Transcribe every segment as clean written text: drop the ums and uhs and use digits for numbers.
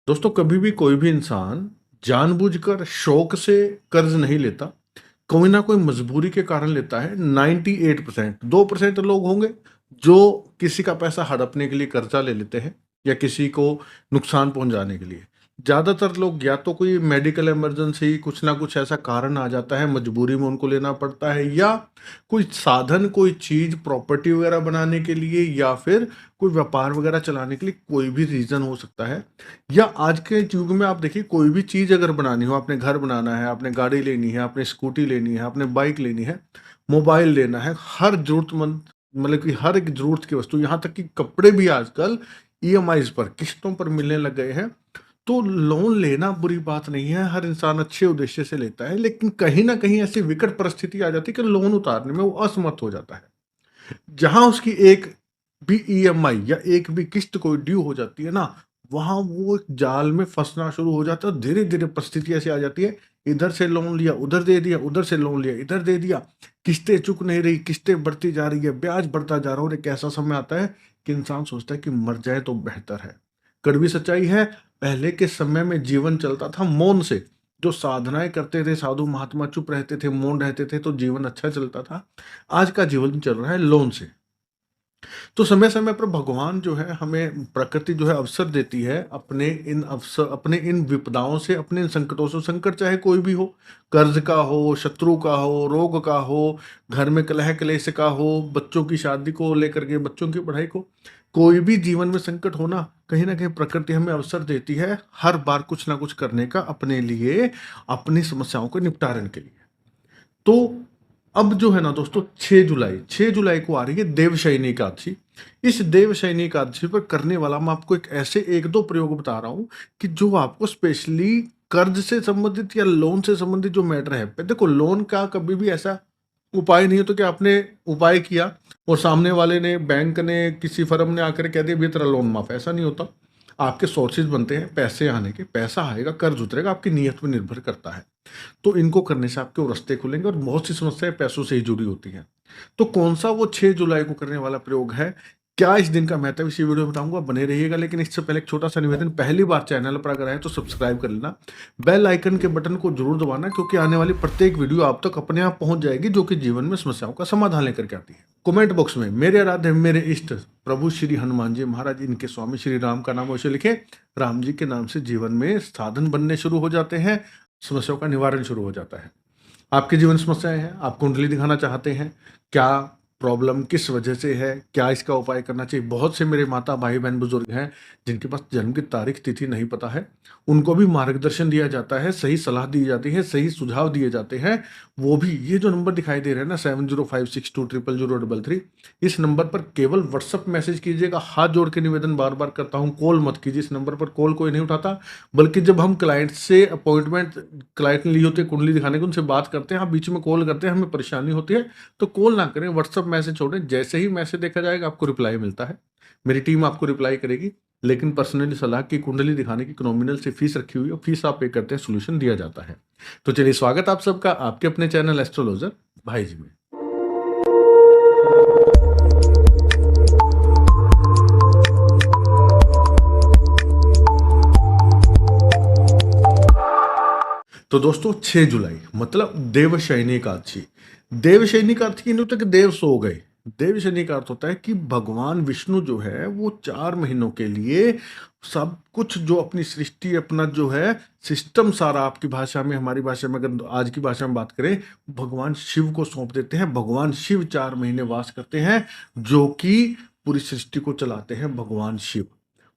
दोस्तों कभी भी कोई भी इंसान जानबूझकर शौक से कर्ज नहीं लेता। कोई ना कोई मजबूरी के कारण लेता है। 98% 2% लोग होंगे जो किसी का पैसा हड़पने के लिए कर्जा ले लेते हैं या किसी को नुकसान पहुंचाने के लिए। ज्यादातर लोग या तो कोई मेडिकल इमरजेंसी कुछ ना कुछ ऐसा कारण आ जाता है, मजबूरी में उनको लेना पड़ता है, या कोई साधन कोई चीज प्रॉपर्टी वगैरह बनाने के लिए, या फिर कोई व्यापार वगैरह चलाने के लिए, कोई भी रीजन हो सकता है। या आज के युग में आप देखिए, कोई भी चीज अगर बनानी हो, आपने घर बनाना है, आपने गाड़ी लेनी है, आपने स्कूटी लेनी है, आपने बाइक लेनी है, मोबाइल लेना है, हर जरूरतमंद मतलब कि हर एक जरूरत की वस्तु, यहाँ तक कि कपड़े भी आजकल ईएमआईज पर किस्तों पर मिलने लग गए हैं। तो लोन लेना बुरी बात नहीं है, हर इंसान अच्छे उद्देश्य से लेता है, लेकिन कहीं ना कहीं ऐसी विकट परिस्थिति आ जाती है कि लोन उतारने में वो असमर्थ हो जाता है। जहां उसकी एक भी ईएमआई या एक भी किस्त कोई ड्यू हो जाती है ना, वहां वो एक जाल में फंसना शुरू हो जाता है। धीरे धीरे परिस्थिति ऐसी आ जाती है, इधर से लोन लिया उधर दे दिया, उधर से लोन लिया इधर दे दिया, किस्तें चुक नहीं रही, किस्तें बढ़ती जा रही है, ब्याज बढ़ता जा रहा है। और एक ऐसा समय आता है कि इंसान सोचता है कि मर जाए तो बेहतर है। कड़वी सच्चाई है, पहले के समय में जीवन चलता था मौन से। जो साधनाएं करते थे, साधु महात्मा चुप रहते थे, मौन रहते थे, तो जीवन अच्छा चलता था। आज का जीवन चल रहा है लोन से। तो समय समय पर भगवान जो है, हमें प्रकृति जो है अवसर देती है अपने इन विपदाओं से, अपने इन संकटों से। संकट चाहे कोई भी हो, कर्ज का हो, शत्रु का हो, रोग का हो, घर में कलह क्लेश का हो, बच्चों की शादी को लेकर के, बच्चों की पढ़ाई को, कोई भी जीवन में संकट होना, कहीं ना कहीं प्रकृति हमें अवसर देती है हर बार कुछ ना कुछ करने का अपने लिए, अपनी समस्याओं के निपटारे के लिए। तो अब जो है ना दोस्तों, 6 जुलाई को आ रही है देवशयनी एकादशी। इस देवशयनी एकादशी पर करने वाला मैं आपको एक ऐसे एक दो प्रयोग बता रहा हूं कि जो आपको स्पेशली कर्ज से संबंधित या लोन से संबंधित जो मैटर है। देखो, लोन का कभी भी ऐसा उपाय नहीं हो तो कि आपने उपाय किया और सामने वाले ने, बैंक ने, किसी फर्म ने आकर कह दिया भी तेरा लोन माफ, ऐसा नहीं होता। आपके सोर्सेज बनते हैं पैसे आने के, पैसा आएगा, कर्ज उतरेगा, आपकी नीयत पर निर्भर करता है। तो इनको करने से आपके वो रास्ते खुलेंगे, और बहुत सी समस्याएं पैसों से ही जुड़ी होती हैं। तो कौन सा वो 6 जुलाई को करने वाला प्रयोग है, क्या इस दिन का महत्व है, इसी वीडियो में बताऊंगा, बने रहिएगा। लेकिन इससे पहले एक छोटा सा निवेदन, पहली बार चैनल पर अगर आए तो सब्सक्राइब कर लेना, बेल आइकन के बटन को जरूर दबाना, क्योंकि आने वाली प्रत्येक वीडियो आप तक अपने आप पहुंच जाएगी, जो कि जीवन में समस्याओं का समाधान लेकर के आती है। कमेंट बॉक्स में मेरे आराध्य, मेरे इष्ट प्रभु श्री हनुमान जी महाराज, इनके स्वामी श्री राम का नाम अवश्य लिखे। राम जी के नाम से जीवन में साधन बनने शुरू हो जाते हैं, समस्याओं का निवारण शुरू हो जाता है। आपके जीवन समस्याएं हैं, आप कुंडली दिखाना चाहते हैं, क्या प्रॉब्लम किस वजह से है, क्या इसका उपाय करना चाहिए। बहुत से मेरे माता भाई बहन बुजुर्ग हैं जिनके पास जन्म की तारीख तिथि नहीं पता है, उनको भी मार्गदर्शन दिया जाता है, सही सलाह दी जाती है, सही सुझाव दिए जाते हैं। वो भी ये जो नंबर दिखाई दे रहे हैं ना, 7056200033, इस नंबर पर केवल व्हाट्सअप मैसेज कीजिएगा। हाथ जोड़ के निवेदन बार बार करता हूँ, कॉल मत कीजिए, इस नंबर पर कॉल कोई नहीं उठाता। बल्कि जब हम क्लाइंट से अपॉइंटमेंट, क्लाइंट ने ली होती है कुंडली दिखाने की, उनसे बात करते हैं, आप बीच में कॉल करते हैं, हमें परेशानी होती है, तो कॉल ना करें, व्हाट्सअप मैसेज छोड़ें। जैसे ही मैसेज देखा जाएगा आपको रिप्लाई मिलता है, मेरी टीम आपको रिप्लाई करेगी। लेकिन पर्सनली सलाह की, कुंडली दिखाने की नॉमिनल से फीस रखी हुई है, फीस आप पे करते हैं, सोल्यूशन दिया जाता है। तो चलिए, स्वागत आप सबका आपके अपने चैनल एस्ट्रोलॉजर भाई जी में। तो दोस्तों, 6 जुलाई मतलब देवशयनी एकादशी। देवशयनी का अर्थ ये नहीं होता कि देव सो गए। देवशयनी का अर्थ होता है कि भगवान विष्णु जो है वो 4 महीनों के लिए सब कुछ, जो अपनी सृष्टि, अपना जो है सिस्टम सारा, आपकी भाषा में, हमारी भाषा में, अगर आज की भाषा में बात करें, भगवान शिव को सौंप देते हैं। भगवान शिव 4 महीने वास करते हैं, जो कि पूरी सृष्टि को चलाते हैं भगवान शिव।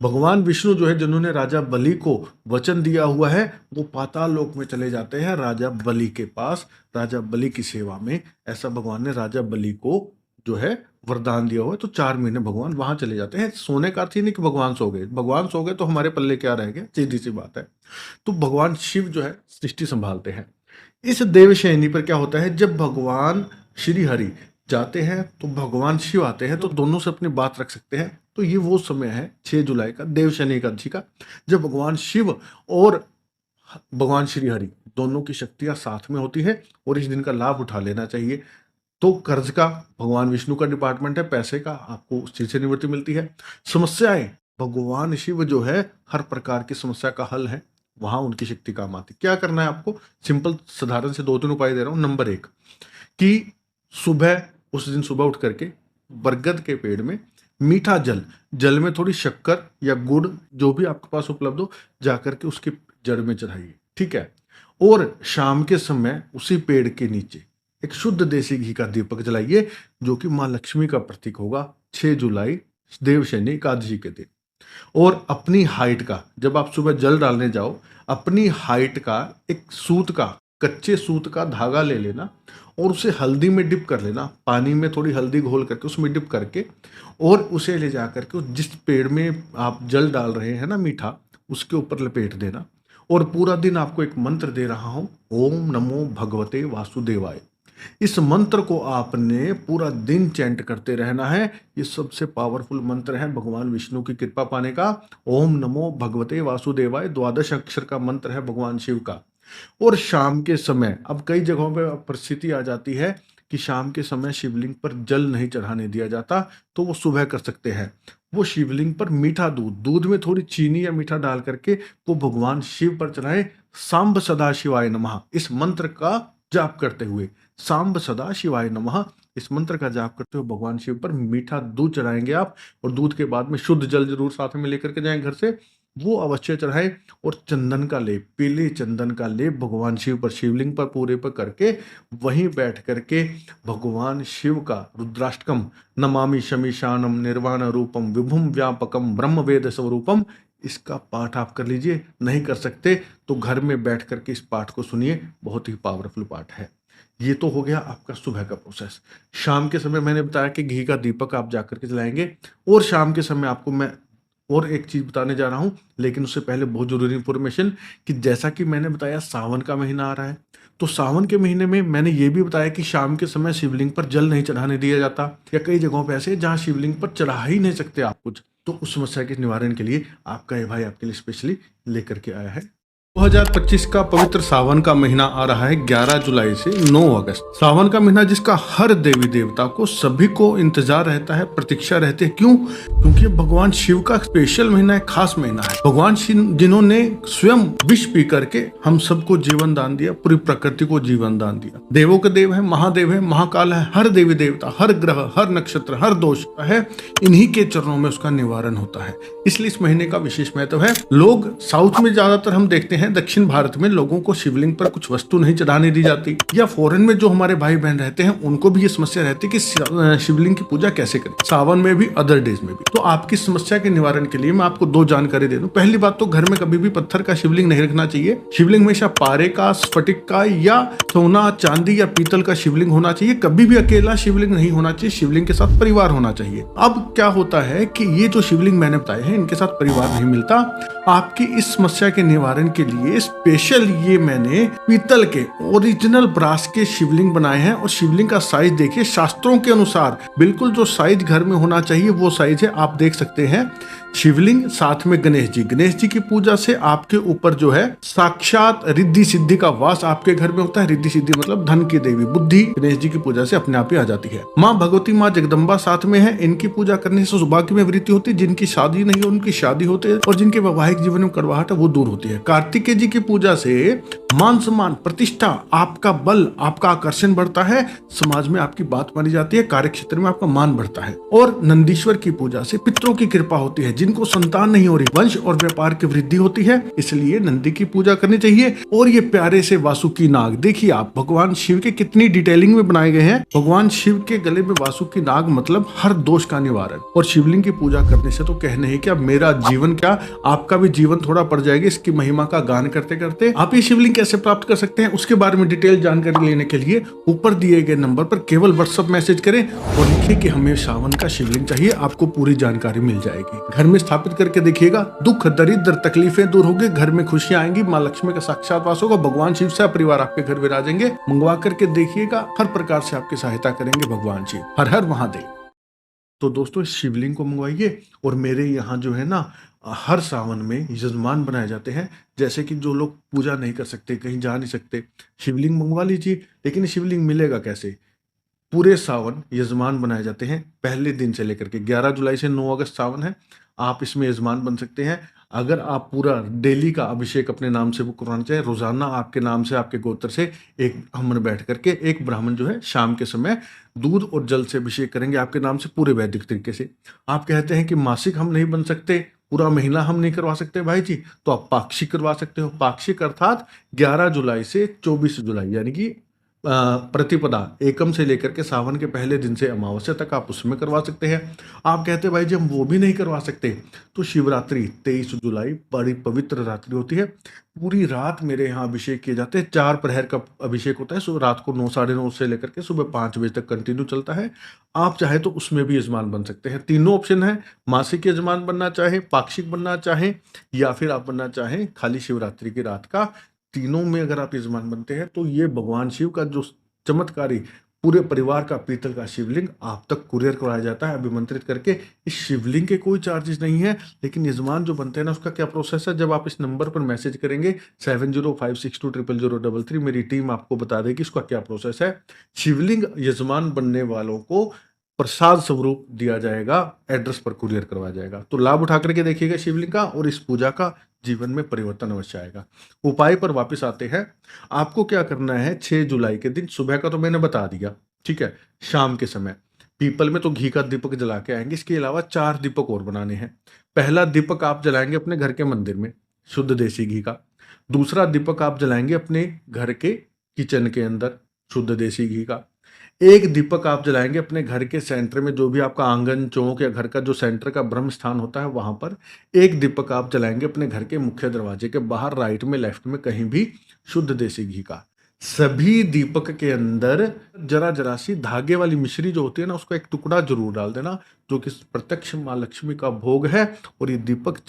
भगवान विष्णु जो है, जिन्होंने राजा बलि को वचन दिया हुआ है, वो पाताल लोक में चले जाते हैं राजा बलि के पास, राजा बलि की सेवा में। ऐसा भगवान ने राजा बलि को जो है वरदान दिया हुआ है। तो 4 महीने भगवान वहां चले जाते हैं। सोने का अर्थ ही नहीं कि भगवान सो गए। भगवान सो गए तो हमारे पल्ले क्या रह गया, सीधी सी बात है। तो भगवान शिव जो है सृष्टि संभालते हैं। इस देवशयनी पर क्या होता है, जब भगवान श्री हरि जाते हैं तो भगवान शिव आते हैं, तो दोनों से अपनी बात रख सकते हैं। तो ये वो समय है 6 जुलाई का, देवशयनी एकादशी का, जब भगवान शिव और भगवान श्री हरि दोनों की शक्तियां साथ में होती है, और इस दिन का लाभ उठा लेना चाहिए। तो कर्ज का भगवान विष्णु का डिपार्टमेंट है, पैसे का आपको उस चीज से निवृत्ति मिलती है। समस्याएं भगवान शिव जो है हर प्रकार की समस्या का हल है, वहां उनकी शक्ति काम आती। क्या करना है आपको? सिंपल साधारण से 2-3 उपाय दे रहा हूं। नंबर 1 कि सुबह, उस दिन सुबह उठ करके बरगद के पेड़ में मीठा जल, जल में थोड़ी शक्कर या गुड़ जो भी आपके पास उपलब्ध हो, जाकर के उसके जड़ में चढ़ाइए, ठीक है। और शाम के समय उसी पेड़ के नीचे एक शुद्ध देसी घी का दीपक जलाइए, जो कि माँ लक्ष्मी का प्रतीक होगा। 6 जुलाई देवशयनी एकादशी के दिन। और अपनी हाइट का, जब आप सुबह जल डालने जाओ, अपनी हाइट का एक सूत का, कच्चे सूत का धागा ले लेना और उसे हल्दी में डिप कर लेना, पानी में थोड़ी हल्दी घोल करके उसमें डिप करके, और उसे ले जा करके जिस पेड़ में आप जल डाल रहे हैं ना मीठा, उसके ऊपर लपेट देना। और पूरा दिन आपको एक मंत्र दे रहा हूं, ओम नमो भगवते वासुदेवाय। इस मंत्र को आपने पूरा दिन चैंट करते रहना है। ये सबसे पावरफुल मंत्र है भगवान विष्णु की कृपा पाने का। ओम नमो भगवते वासुदेवाय 12 अक्षर का मंत्र है भगवान शिव का। और शाम के समय, अब कई जगहों पर परिस्थिति आ जाती है कि शाम के समय शिवलिंग पर जल नहीं चढ़ाने दिया जाता, तो वो सुबह कर सकते हैं। वो शिवलिंग पर मीठा दूध, दूध में थोड़ी चीनी या मीठा डाल करके वो भगवान शिव पर चढ़ाए। सांब सदा शिवाय नमः इस मंत्र का जाप करते हुए, सांब सदा शिवाय नमः इस मंत्र का जाप करते हुए भगवान शिव पर मीठा दूध चढ़ाएंगे आप। और दूध के बाद में शुद्ध जल जरूर साथ में लेकर के जाएं घर से, वो अवश्य चढ़ाएं। और चंदन का लेप, पीले चंदन का लेप भगवान शिव पर, शिवलिंग पर पूरे पर करके वहीं बैठ करके भगवान शिव का रुद्राष्टकम, नमामि शमीशानम निर्वाण रूपम विभुम व्यापकम ब्रह्म वेद स्वरूपम, इसका पाठ आप कर लीजिए। नहीं कर सकते तो घर में बैठ करके इस पाठ को सुनिए, बहुत ही पावरफुल पाठ है। ये तो हो गया आपका सुबह का प्रोसेस। शाम के समय मैंने बताया कि घी का दीपक आप जाकर के जलाएंगे। और शाम के समय आपको मैं और एक चीज बताने जा रहा हूं, लेकिन उससे पहले बहुत जरूरी इंफॉर्मेशन, कि जैसा कि मैंने बताया सावन का महीना आ रहा है, तो सावन के महीने में मैंने ये भी बताया कि शाम के समय शिवलिंग पर जल नहीं चढ़ाने दिया जाता, या कई जगहों पे ऐसे जहां शिवलिंग पर चढ़ा ही नहीं सकते आप कुछ। तो उस समस्या के निवारण के लिए आपका ये भाई आपके लिए स्पेशली लेकर के आया है। 2025 का पवित्र सावन का महीना आ रहा है 11 जुलाई से 9 अगस्त। सावन का महीना जिसका हर देवी देवता को, सभी को इंतजार रहता है, प्रतीक्षा रहती है। क्यों? क्योंकि भगवान शिव का स्पेशल महीना है, खास महीना है। भगवान शिव जिन्होंने स्वयं विष पी करके हम सबको जीवन दान दिया, पूरी प्रकृति को जीवन दान दिया। देवों के देव है, महादेव है, महाकाल है। हर देवी देवता, हर ग्रह, हर नक्षत्र, हर दोष है, इन्हीं के चरणों में उसका निवारण होता है। इसलिए इस महीने का विशेष महत्व है। लोग साउथ में ज्यादातर हम देखते हैं, दक्षिण भारत में लोगों को शिवलिंग पर कुछ वस्तु नहीं चढ़ाने दी जाती, या फॉरेन में जो हमारे भाई बहन रहते हैं उनको भी ये समस्या रहती है कि शिवलिंग की पूजा कैसे करें, सावन में भी, अदर डेज में भी। तो आपकी समस्या के निवारण के लिए मैं आपको 2 जानकारी दे दूं। पहली बात तो घर में कभी भी पत्थर का शिवलिंग नहीं रखना चाहिए। शिवलिंग हमेशा पारे का, स्फटिक का, या सोना, चांदी या पीतल का शिवलिंग होना चाहिए। कभी भी अकेला शिवलिंग नहीं होना चाहिए, शिवलिंग के साथ परिवार होना चाहिए। अब क्या होता है कि ये जो शिवलिंग मैंने बताए हैं, इनके साथ परिवार नहीं मिलता। आपकी इस समस्या के निवारण के लिए स्पेशल ये मैंने पीतल के ओरिजिनल ब्रास के शिवलिंग बनाए हैं। और शिवलिंग का साइज देखिए, शास्त्रों के अनुसार बिल्कुल जो साइज घर में होना चाहिए वो साइज है, आप देख सकते हैं। शिवलिंग, साथ में गणेश जी। गणेश जी की पूजा से आपके ऊपर जो है साक्षात रिद्धि सिद्धि का वास आपके घर में होता है। रिद्धि सिद्धि मतलब धन की देवी, बुद्धि गणेश जी की पूजा से अपने आप ही आ जाती है। माँ भगवती, माँ जगदम्बा साथ में है। इनकी पूजा करने से सौभाग्य में वृद्धि होती है। जिनकी शादी नहीं हो उनकी शादी होती है, और जिनके वैवाहिक जीवन में कड़वाहट है वो दूर होती है। कार्तिकेय जी की पूजा से मान सम्मान, प्रतिष्ठा, आपका बल, आपका आकर्षण बढ़ता है, समाज में आपकी बात मानी जाती है, कार्य क्षेत्र में आपका मान बढ़ता है। और नंदीश्वर की पूजा से पितरों की कृपा होती है। जिनको संतान नहीं हो रही, वंश और व्यापार की वृद्धि होती है, इसलिए नंदी की पूजा करनी चाहिए। और ये प्यारे से वासुकी नाग देखिए आप, भगवान शिव के कितनी डिटेलिंग में बनाए गए हैं। भगवान शिव के गले में वासुकी नाग मतलब हर दोष का निवारण। और शिवलिंग की पूजा करने से तो कहने ही क्या, मेरा जीवन क्या, आपका भी जीवन थोड़ा पड़ जाएगा इसकी महिमा का गान करते करते। आप ये शिवलिंग कैसे प्राप्त कर सकते हैं, उसके बारे में डिटेल जानकारी लेने के लिए ऊपर दिए गए नंबर पर केवल व्हाट्सएप मैसेज करें और लिखिए कि हमें सावन का शिवलिंग चाहिए। आपको पूरी जानकारी मिल जाएगी। घर में स्थापित करके देखिएगा, दुख, दरिद्र, तकलीफें दूर होगी, घर में खुशियां आएंगी, माँ लक्ष्मी का साक्षात वास होगा, भगवान शिव से परिवार आपके घर विराजेंगे। मंगवा करके देखिएगा, हर प्रकार से आपकी सहायता करेंगे भगवान शिव। हर हर महादेव। तो दोस्तों, इस शिवलिंग को मंगवाइए। और मेरे यहाँ जो है ना, हर सावन में यजमान बनाए जाते हैं। जैसे कि जो लोग पूजा नहीं कर सकते, कहीं जा नहीं सकते, शिवलिंग मंगवा लीजिए। लेकिन शिवलिंग मिलेगा कैसे? पूरे सावन यजमान बनाए जाते हैं, पहले दिन से लेकर के 11 जुलाई से 9 अगस्त सावन है। आप इसमें यजमान बन सकते हैं। अगर आप पूरा डेली का अभिषेक अपने नाम से वो करवाना चाहें, रोजाना आपके नाम से, आपके गोत्र से एक ब्राह्मण बैठ करके, एक ब्राह्मण जो है शाम के समय दूध और जल से अभिषेक करेंगे आपके नाम से पूरे वैदिक तरीके से। आप कहते हैं कि मासिक हम नहीं बन सकते, पूरा महीना हम नहीं करवा सकते भाई जी, तो आप पाक्षिक करवा सकते हो। पाक्षिक अर्थात 11 जुलाई से 24 जुलाई, यानी कि प्रतिपदा एकम से लेकर के सावन के पहले दिन से अमावस्या तक आप उसमें करवा सकते हैं। आप कहते हैं भाई जी हम वो भी नहीं करवा सकते, तो शिवरात्रि 23 जुलाई बड़ी पवित्र रात्रि होती है, पूरी रात मेरे यहाँ अभिषेक किए जाते हैं। 4 प्रहर का अभिषेक होता है, सुबह रात को 9 साढ़े 9 से लेकर के सुबह 5 बजे तक कंटिन्यू चलता है। आप चाहे तो उसमें भी यजमान बन सकते हैं। तीनों ऑप्शन है, मासिक यजमान बनना चाहे, पाक्षिक बनना चाहे, या फिर आप बनना चाहें खाली शिवरात्रि की रात का। तीनों में अगर आप यजमान बनते हैं तो ये भगवान शिव का जो चमत्कारी पूरे परिवार का पीतल का शिवलिंग आप तक कुरियर कराया जाता है अभिमंत्रित करके। इस शिवलिंग के कोई चार्जेस नहीं है, लेकिन यजमान जो बनते हैं ना उसका क्या प्रोसेस है, जब आप इस नंबर पर मैसेज करेंगे 7056200033, मेरी टीम आपको बता देगी इसका क्या प्रोसेस है। शिवलिंग यजमान बनने वालों को प्रसाद स्वरूप दिया जाएगा, एड्रेस पर कुरियर करवाया जाएगा। तो लाभ उठा करके देखिएगा शिवलिंग का, और इस पूजा का जीवन में परिवर्तन अवश्य आएगा। उपाय पर वापस आते हैं। आपको क्या करना है, 6 जुलाई के दिन सुबह का तो मैंने बता दिया, ठीक है। शाम के समय पीपल में तो घी का दीपक जला के आएंगे, इसके अलावा 4 दीपक और बनाने हैं। पहला दीपक आप जलाएंगे अपने घर के मंदिर में शुद्ध देसी घी का। दूसरा दीपक आप जलाएंगे अपने घर के किचन के अंदर शुद्ध देसी घी का। एक दीपक आप जलाएंगे अपने घर के सेंटर में, जो भी आपका आंगन चौक या घर का जो सेंटर का ब्रह्म स्थान होता है वहां पर। एक दीपक आप जलाएंगे अपने घर के मुख्य दरवाजे के बाहर, राइट में लेफ्ट में कहीं भी, शुद्ध देसी घी का। सभी दीपक के अंदर जरा जरा सी धागे वाली मिश्री जो होती है ना, उसका एक टुकड़ा जरूर डाल देना, जो कि प्रत्यक्ष माँ लक्ष्मी का भोग है। और ये दीपक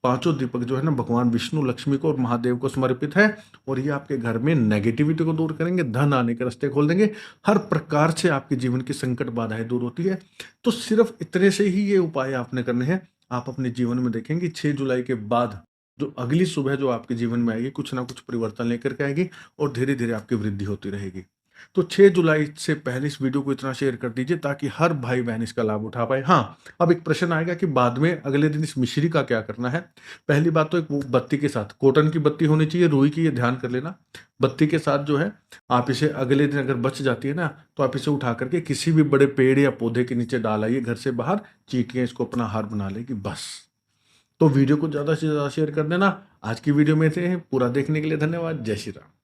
पांचों दीपक जो है ना भगवान विष्णु, लक्ष्मी को और महादेव को समर्पित है। और ये आपके घर में नेगेटिविटी को दूर करेंगे, धन आने के रास्ते खोल देंगे, हर प्रकार से आपके जीवन की संकट बाधाएं दूर होती है। तो सिर्फ इतने से ही ये उपाय आपने करने हैं। आप अपने जीवन में देखेंगे 6 जुलाई के बाद जो अगली सुबह जो आपके जीवन में आएगी, कुछ ना कुछ परिवर्तन लेकर के आएगी, और धीरे धीरे आपकी वृद्धि होती रहेगी। तो 6 जुलाई से पहले इस वीडियो को इतना शेयर कर दीजिए ताकि हर भाई बहन इसका लाभ उठा पाए। हाँ, अब एक प्रश्न आएगा कि बाद में अगले दिन इस मिश्री का क्या करना है। पहली बात तो एक वो बत्ती के साथ, कॉटन की बत्ती होनी चाहिए, रुई की, ये ध्यान कर लेना। बत्ती के साथ जो है आप इसे अगले दिन अगर बच जाती है ना, तो आप इसे उठा करके किसी भी बड़े पेड़ या पौधे के नीचे डाल आइए, घर से बाहर चींटियां इसको अपना हार बना लेगी बस। तो वीडियो को ज़्यादा से ज़्यादा शेयर कर देना। आज की वीडियो में से पूरा देखने के लिए धन्यवाद। जय श्री राम।